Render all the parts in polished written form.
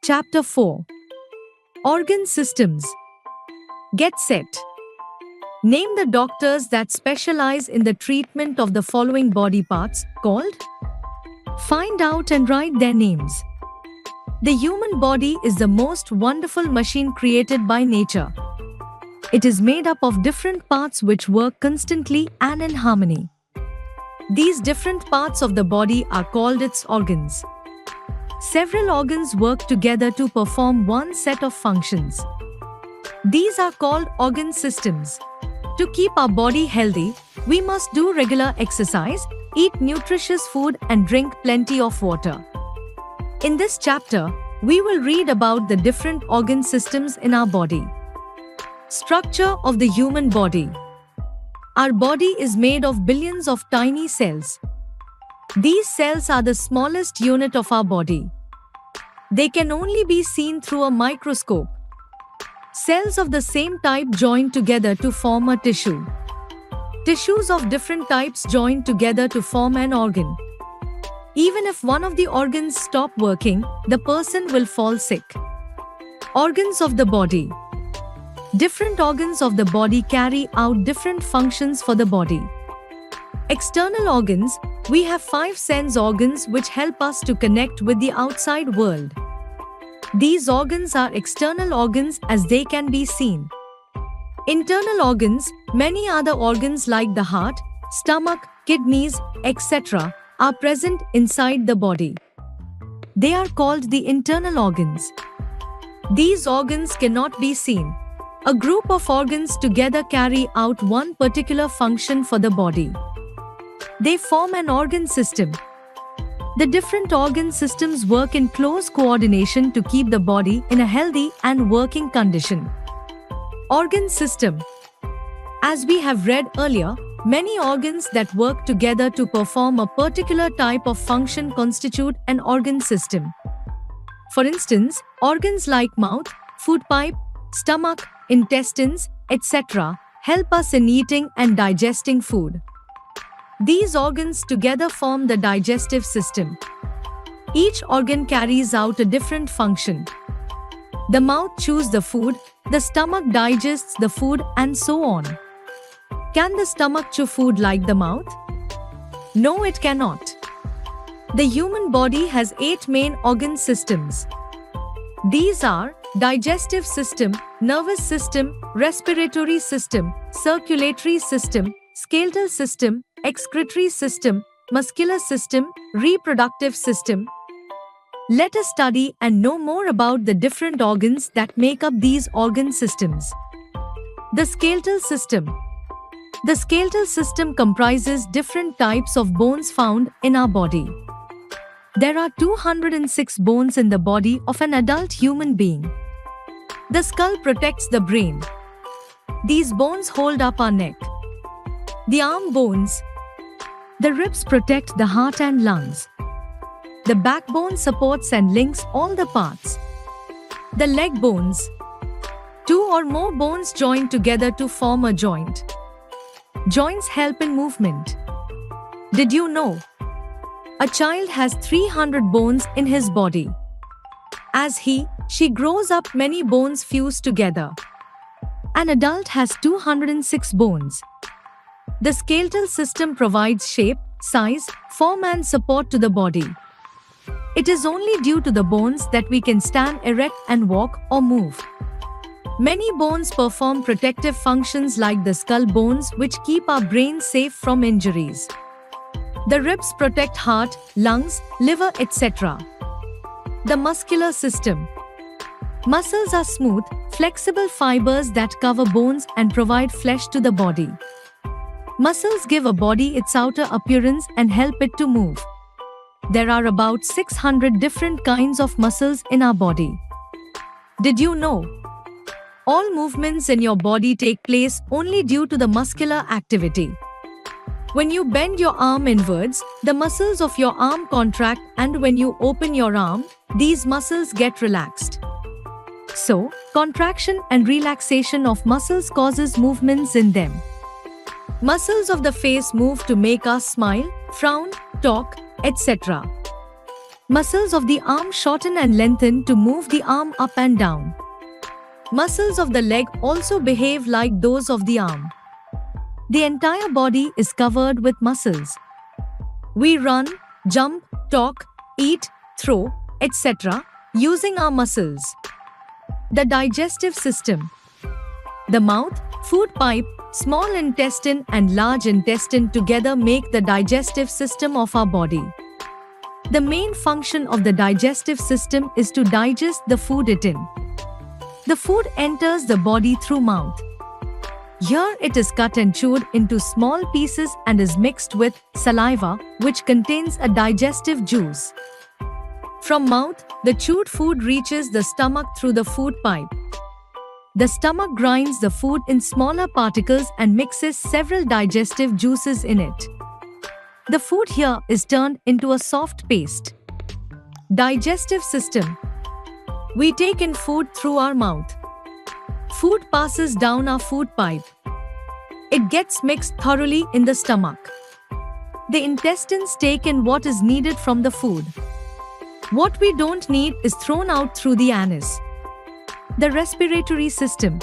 Chapter 4. Organ Systems. Get set. Name the doctors that specialize in the treatment of the following body parts called. Find out and write their names. The human body is the most wonderful machine created by nature. It is made up of different parts which work constantly and in harmony. These different parts of the body are called its organs. Several organs work together to perform one set of functions. These are called organ systems. To keep our body healthy, we must do regular exercise, eat nutritious food and drink plenty of water. In this chapter, we will read about the different organ systems in our body. Structure of the human body. Our body is made of billions of tiny cells. These cells are the smallest unit of our body. They can only be seen through a microscope. Cells of the same type join together to form a tissue. Tissues of different types join together to form an organ. Even if one of the organs stop working, the person will fall sick. Organs of the body. Different organs of the body carry out different functions for the body. External organs. We have 5 sense organs which help us to connect with the outside world. These organs are external organs as they can be seen. Internal organs. Many other organs like the heart, stomach, kidneys, etc. are present inside the body. They are called the internal organs. These organs cannot be seen. A group of organs together carry out one particular function for the body. They form an organ system. The different organ systems work in close coordination to keep the body in a healthy and working condition. Organ system. As we have read earlier, many organs that work together to perform a particular type of function constitute an organ system. For instance, organs like mouth, food pipe, stomach, intestines, etc. help us in eating and digesting food. These organs together form the digestive system. Each organ carries out a different function. The mouth chews the food, the stomach digests the food, and so on. Can the stomach chew food like the mouth? No, it cannot. The human body has 8 main organ systems. These are digestive system, nervous system, respiratory system, circulatory system, skeletal system, excretory system, muscular system, reproductive system. Let us study and know more about the different organs that make up these organ systems. The skeletal system. The skeletal system comprises different types of bones found in our body. There are 206 bones in the body of an adult human being. The skull protects the brain. These bones hold up our neck. The arm bones. The ribs protect the heart and lungs. The backbone supports and links all the parts. The leg bones. 2 or more bones join together to form a joint. Joints help in movement. Did you know? A child has 300 bones in his body. As she grows up, many bones fuse together. An adult has 206 bones. The skeletal system provides shape, size, form and support to the body. It is only due to the bones that we can stand erect and walk or move. Many bones perform protective functions like the skull bones which keep our brain safe from injuries. The ribs protect heart, lungs, liver, etc. The muscular system. Muscles are smooth, flexible fibers that cover bones and provide flesh to the body. Muscles give a body its outer appearance and help it to move. There are about 600 different kinds of muscles in our body. Did you know? All movements in your body take place only due to the muscular activity. When you bend your arm inwards, the muscles of your arm contract, and when you open your arm, these muscles get relaxed. So, contraction and relaxation of muscles causes movements in them. Muscles of the face move to make us smile, frown, talk, etc. Muscles of the arm shorten and lengthen to move the arm up and down. Muscles of the leg also behave like those of the arm. The entire body is covered with muscles. We run, jump, talk, eat, throw, etc. using our muscles. The digestive system. The mouth, food pipe, small intestine and large intestine together make the digestive system of our body. The main function of the digestive system is to digest the food eaten. The food enters the body through mouth. Here it is cut and chewed into small pieces and is mixed with saliva, which contains a digestive juice. From mouth, the chewed food reaches the stomach through the food pipe. The stomach grinds the food in smaller particles and mixes several digestive juices in it. The food here is turned into a soft paste. Digestive system. We take in food through our mouth. Food passes down our food pipe. It gets mixed thoroughly in the stomach. The intestines take in what is needed from the food. What we don't need is thrown out through the anus. The respiratory system.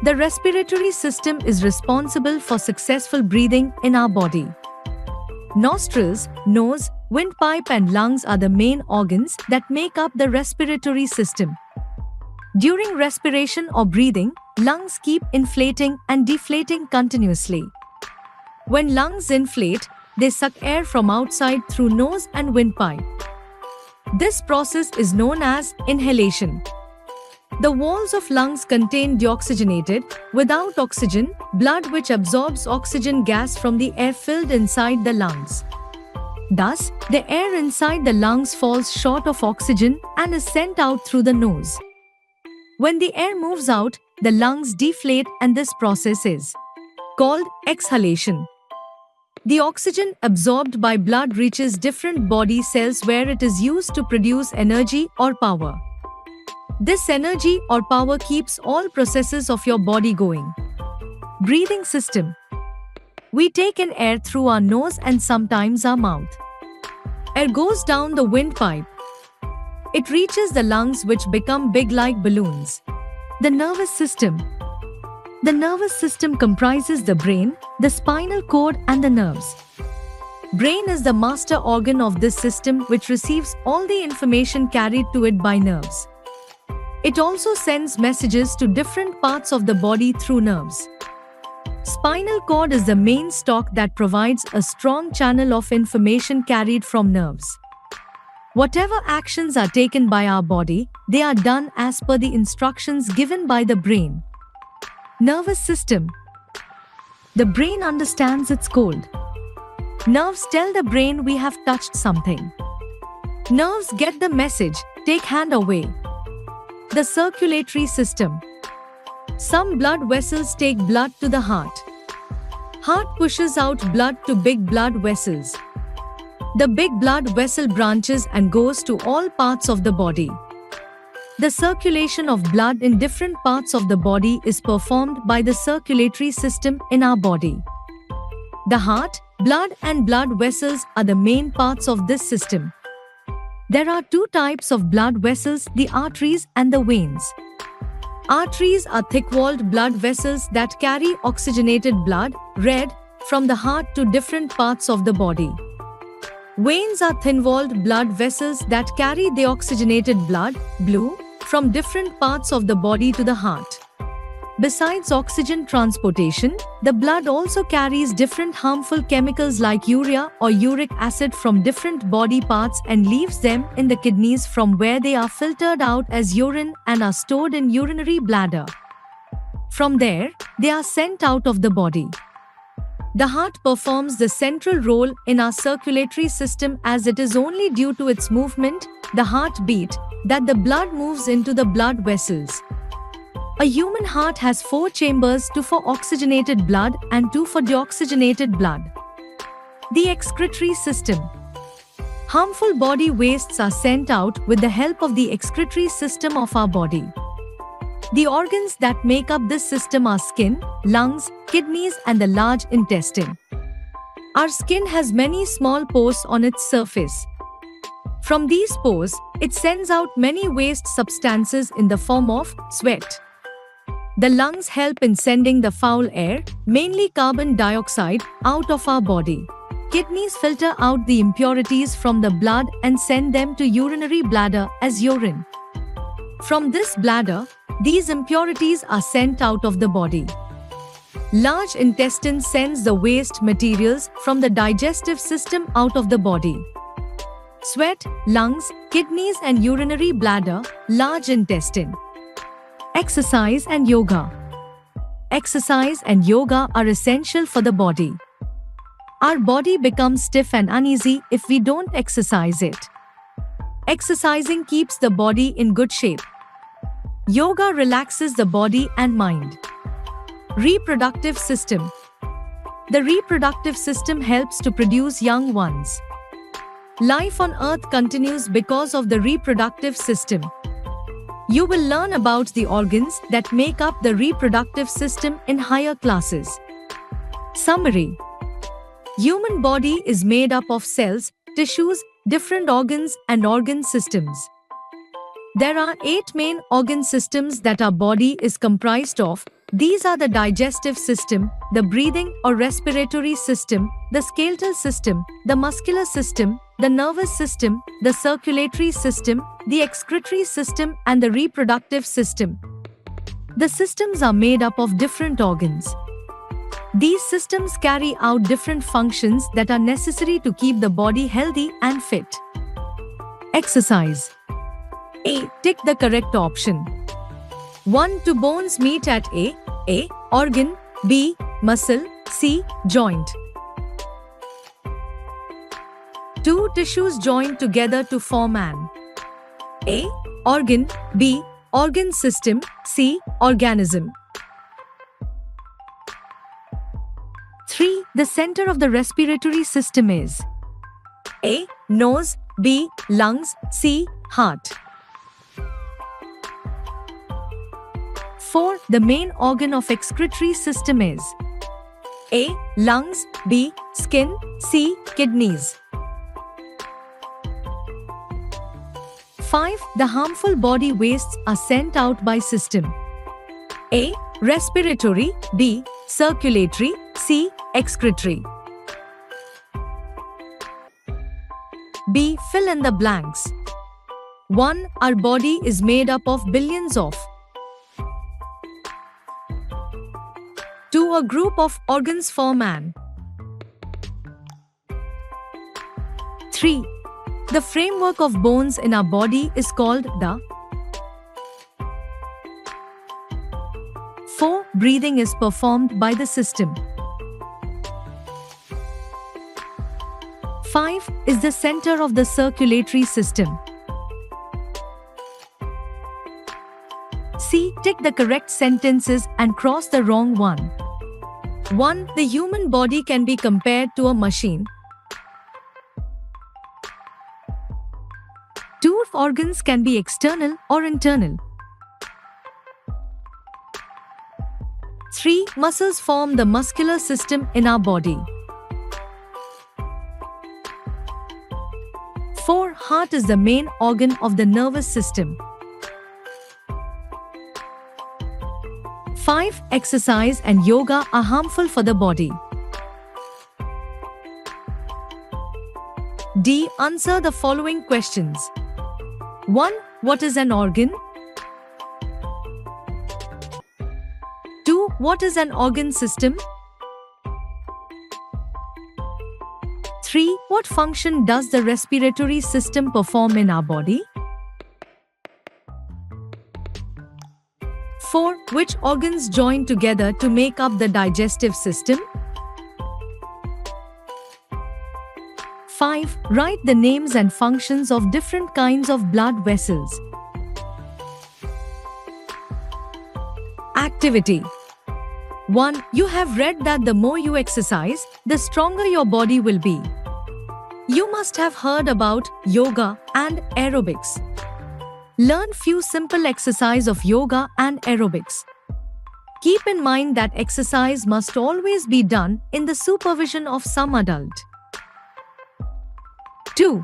The respiratory system is responsible for successful breathing in our body. Nostrils, nose, windpipe and lungs are the main organs that make up the respiratory system. During respiration or breathing, lungs keep inflating and deflating continuously. When lungs inflate, they suck air from outside through nose and windpipe. This process is known as inhalation. The walls of lungs contain deoxygenated, without oxygen, blood which absorbs oxygen gas from the air filled inside the lungs. Thus, the air inside the lungs falls short of oxygen and is sent out through the nose. When the air moves out, the lungs deflate and this process is called exhalation. The oxygen absorbed by blood reaches different body cells where it is used to produce energy or power. This energy or power keeps all processes of your body going. Breathing system. We take in air through our nose and sometimes our mouth. Air goes down the windpipe. It reaches the lungs which become big like balloons. The nervous system. The nervous system comprises the brain, the spinal cord and the nerves. Brain is the master organ of this system which receives all the information carried to it by nerves. It also sends messages to different parts of the body through nerves. Spinal cord is the main stalk that provides a strong channel of information carried from nerves. Whatever actions are taken by our body, they are done as per the instructions given by the brain. Nervous system. The brain understands it's cold. Nerves tell the brain we have touched something. Nerves get the message, take hand away. The circulatory system. Some blood vessels take blood to the heart. Heart pushes out blood to big blood vessels. The big blood vessel branches and goes to all parts of the body. The circulation of blood in different parts of the body is performed by the circulatory system in our body. The heart, blood and blood vessels are the main parts of this system. There are two types of blood vessels, the arteries and the veins. Arteries are thick-walled blood vessels that carry oxygenated blood, red, from the heart to different parts of the body. Veins are thin-walled blood vessels that carry the oxygenated blood, blue, from different parts of the body to the heart. Besides oxygen transportation, the blood also carries different harmful chemicals like urea or uric acid from different body parts and leaves them in the kidneys, from where they are filtered out as urine and are stored in urinary bladder. From there, they are sent out of the body. The heart performs the central role in our circulatory system, as it is only due to its movement, the heartbeat, that the blood moves into the blood vessels. A human heart has 4 chambers, 2 for oxygenated blood and 2 for deoxygenated blood. The excretory system. Harmful body wastes are sent out with the help of the excretory system of our body. The organs that make up this system are skin, lungs, kidneys and the large intestine. Our skin has many small pores on its surface. From these pores, it sends out many waste substances in the form of sweat. The lungs help in sending the foul air, mainly carbon dioxide, out of our body. Kidneys filter out the impurities from the blood and send them to urinary bladder as urine. From this bladder, these impurities are sent out of the body. Large intestine sends the waste materials from the digestive system out of the body. Sweat, lungs, kidneys and urinary bladder, large intestine. Exercise and yoga. Exercise and yoga are essential for the body. Our body becomes stiff and uneasy if we don't exercise it. Exercising keeps the body in good shape. Yoga relaxes the body and mind. Reproductive system. The reproductive system helps to produce young ones. Life on Earth continues because of the reproductive system. You will learn about the organs that make up the reproductive system in higher classes. Summary. Human body is made up of cells, tissues, different organs and organ systems. There are 8 main organ systems that our body is comprised of. These are the digestive system, the breathing or respiratory system, the skeletal system, the muscular system, the nervous system, the circulatory system, the excretory system and the reproductive system. The systems are made up of different organs. These systems carry out different functions that are necessary to keep the body healthy and fit. Exercise. A. Tick the correct option. 1. Two bones meet at A. Organ. B. Muscle. C. Joint. 2 tissues join together to form an A. Organ. B. Organ system. C. Organism. 3. The center of the respiratory system is A. Nose. B. Lungs. C. Heart. 4. The main organ of excretory system is A. Lungs. B. Skin. C. Kidneys. 5. The harmful body wastes are sent out by system A. Respiratory. B. Circulatory. C. Excretory. B. Fill in the blanks. 1. Our body is made up of billions of 2. A group of organs form an 3. The framework of bones in our body is called the 4. Breathing is performed by the system 5. Is the center of the circulatory system. C. Tick the correct sentences and cross the wrong one. 1. The human body can be compared to a machine. 2. Organs can be external or internal. 3. Muscles form the muscular system in our body. 4. Heart is the main organ of the nervous system. 5. Exercise and yoga are harmful for the body. D. Answer the following questions. 1. What is an organ? 2. What is an organ system? 3. What function does the respiratory system perform in our body? 4. Which organs join together to make up the digestive system? 5. Write the names and functions of different kinds of blood vessels. Activity. 1. You have read that the more you exercise, the stronger your body will be. You must have heard about yoga and aerobics. Learn few simple exercise of yoga and aerobics. Keep in mind that exercise must always be done in the supervision of some adult. 2.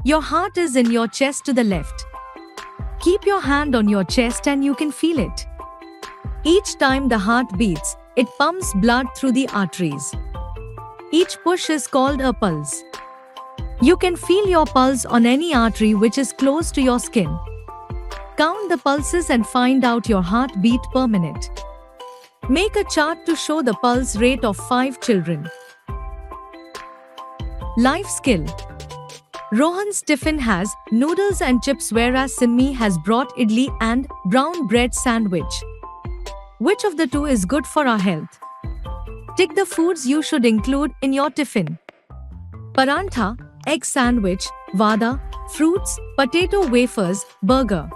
Your heart is in your chest to the left. Keep your hand on your chest and you can feel it. Each time the heart beats, it pumps blood through the arteries. Each push is called a pulse. You can feel your pulse on any artery which is close to your skin. Count the pulses and find out your heartbeat per minute. Make a chart to show the pulse rate of 5 children. Life skill. Rohan's tiffin has noodles and chips, whereas Simmi has brought idli and brown bread sandwich. Which of the two is good for our health? Tick the foods you should include in your tiffin. Parantha, egg sandwich, vada, fruits, potato wafers, burger.